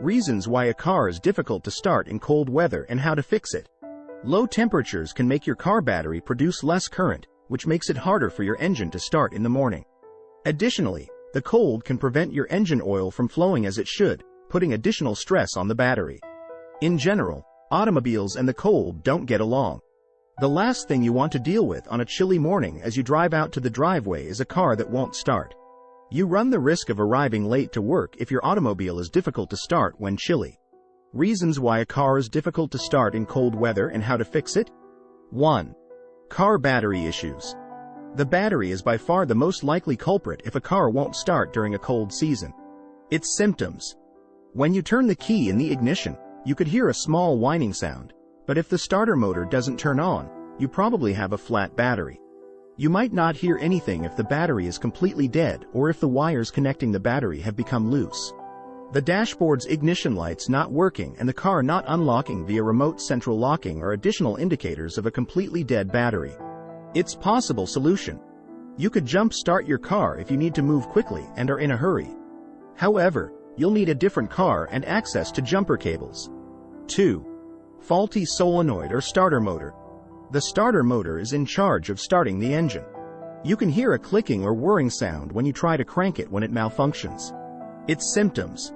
Reasons why a car is difficult to start in cold weather and how to fix it. Low temperatures can make your car battery produce less current, which makes it harder for your engine to start in the morning. Additionally, the cold can prevent your engine oil from flowing as it should, putting additional stress on the battery. In general, automobiles and the cold don't get along. The last thing you want to deal with on a chilly morning as you drive out to the driveway is a car that won't start. You run the risk of arriving late to work if your automobile is difficult to start when chilly. Reasons why a car is difficult to start in cold weather and how to fix it. 1. Car battery issues. The battery is by far the most likely culprit if a car won't start during a cold season. Its symptoms. When you turn the key in the ignition, you could hear a small whining sound, but if the starter motor doesn't turn on, you probably have a flat battery. You might not hear anything if the battery is completely dead or if the wires connecting the battery have become loose. The dashboard's ignition lights not working and the car not unlocking via remote central locking are additional indicators of a completely dead battery. Its possible solution. You could jump start your car if you need to move quickly and are in a hurry. However, you'll need a different car and access to jumper cables. 2. Faulty solenoid or starter motor. The starter motor is in charge of starting the engine. You can hear a clicking or whirring sound when you try to crank it when it malfunctions. Its symptoms.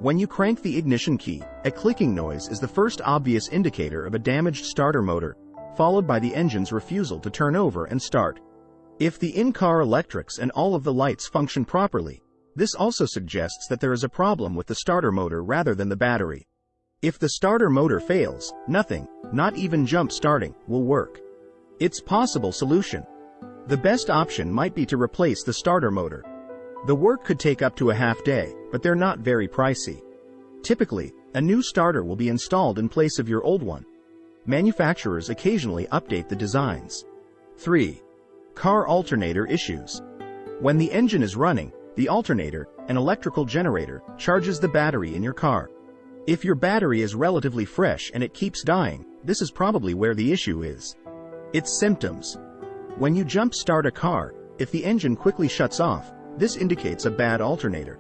When you crank the ignition key, a clicking noise is the first obvious indicator of a damaged starter motor, followed by the engine's refusal to turn over and start. If the in-car electrics and all of the lights function properly, this also suggests that there is a problem with the starter motor rather than the battery. If the starter motor fails, nothing, not even jump starting, will work. Its possible solution. The best option might be to replace the starter motor. The work could take up to a half day, but they're not very pricey. Typically, a new starter will be installed in place of your old one. Manufacturers occasionally update the designs. 3. Car alternator issues. When the engine is running, the alternator, an electrical generator, charges the battery in your car. If your battery is relatively fresh and it keeps dying, this is probably where the issue is. Its symptoms. When you jump start a car, if the engine quickly shuts off, this indicates a bad alternator.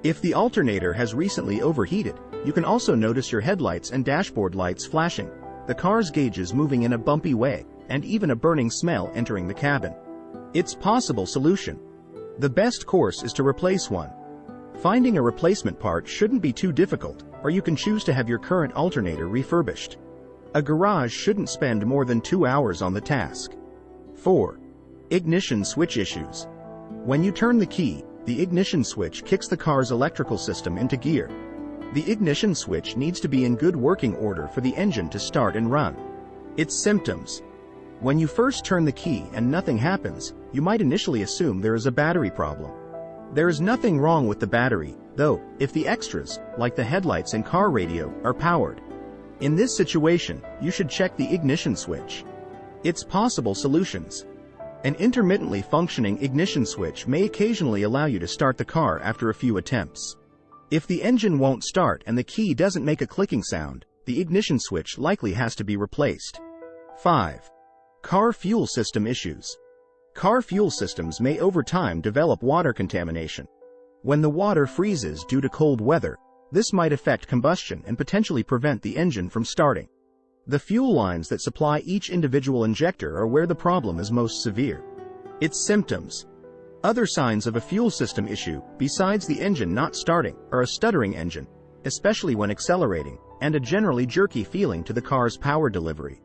If the alternator has recently overheated, you can also notice your headlights and dashboard lights flashing, the car's gauges moving in a bumpy way, and even a burning smell entering the cabin. Its possible solution. The best course is to replace one. Finding a replacement part shouldn't be too difficult, or you can choose to have your current alternator refurbished. A garage shouldn't spend more than 2 hours on the task. 4. Ignition switch issues. When you turn the key, the ignition switch kicks the car's electrical system into gear. The ignition switch needs to be in good working order for the engine to start and run. Its symptoms. When you first turn the key and nothing happens, you might initially assume there is a battery problem. There is nothing wrong with the battery, though, if the extras, like the headlights and car radio, are powered. In this situation, you should check the ignition switch. Its possible solutions. An intermittently functioning ignition switch may occasionally allow you to start the car after a few attempts. If the engine won't start and the key doesn't make a clicking sound, the ignition switch likely has to be replaced. 5. Car fuel system issues. Car fuel systems may over time develop water contamination. When the water freezes due to cold weather, this might affect combustion and potentially prevent the engine from starting. The fuel lines that supply each individual injector are where the problem is most severe. Its symptoms. Other signs of a fuel system issue, besides the engine not starting, are a stuttering engine, especially when accelerating, and a generally jerky feeling to the car's power delivery.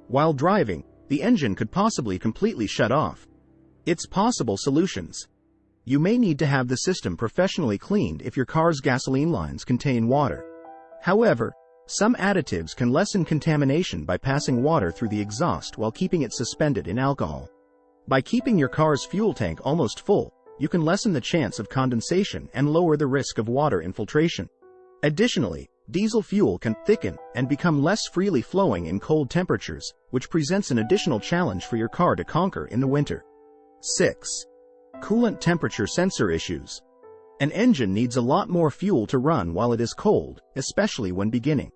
While driving, the engine could possibly completely shut off. Its possible solutions. You may need to have the system professionally cleaned if your car's gasoline lines contain water. However, some additives can lessen contamination by passing water through the exhaust while keeping it suspended in alcohol. By keeping your car's fuel tank almost full, you can lessen the chance of condensation and lower the risk of water infiltration. Additionally, diesel fuel can thicken and become less freely flowing in cold temperatures, which presents an additional challenge for your car to conquer in the winter. 6. Coolant temperature sensor issues. An engine needs a lot more fuel to run while it is cold, especially when beginning.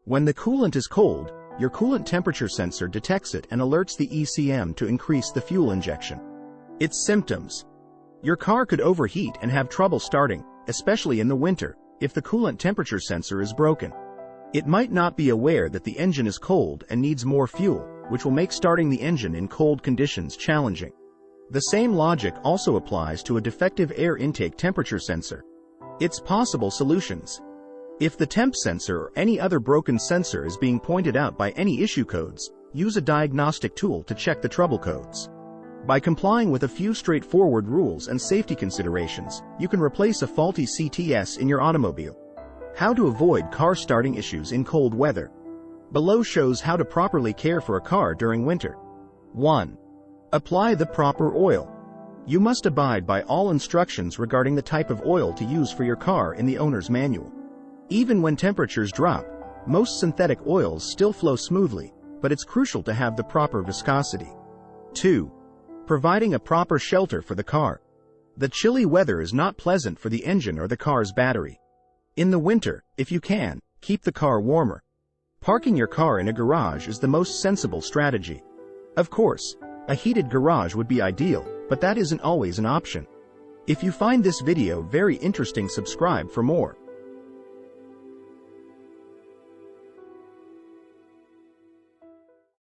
When the coolant is cold, your coolant temperature sensor detects it and alerts the ECM to increase the fuel injection. Its symptoms. Your car could overheat and have trouble starting, especially in the winter, if the coolant temperature sensor is broken. It might not be aware that the engine is cold and needs more fuel, which will make starting the engine in cold conditions challenging. The same logic also applies to a defective air intake temperature sensor. Its possible solutions. If the temp sensor or any other broken sensor is being pointed out by any issue codes, use a diagnostic tool to check the trouble codes. By complying with a few straightforward rules and safety considerations, you can replace a faulty CTS in your automobile. How to avoid car starting issues in cold weather. Below shows how to properly care for a car during winter. 1. Apply the proper oil. You must abide by all instructions regarding the type of oil to use for your car in the owner's manual. Even when temperatures drop, most synthetic oils still flow smoothly, but it's crucial to have the proper viscosity. 2. Providing a proper shelter for the car. The chilly weather is not pleasant for the engine or the car's battery. In the winter, if you can, keep the car warmer. Parking your car in a garage is the most sensible strategy. Of course, a heated garage would be ideal, but that isn't always an option. If you find this video very interesting, subscribe for more.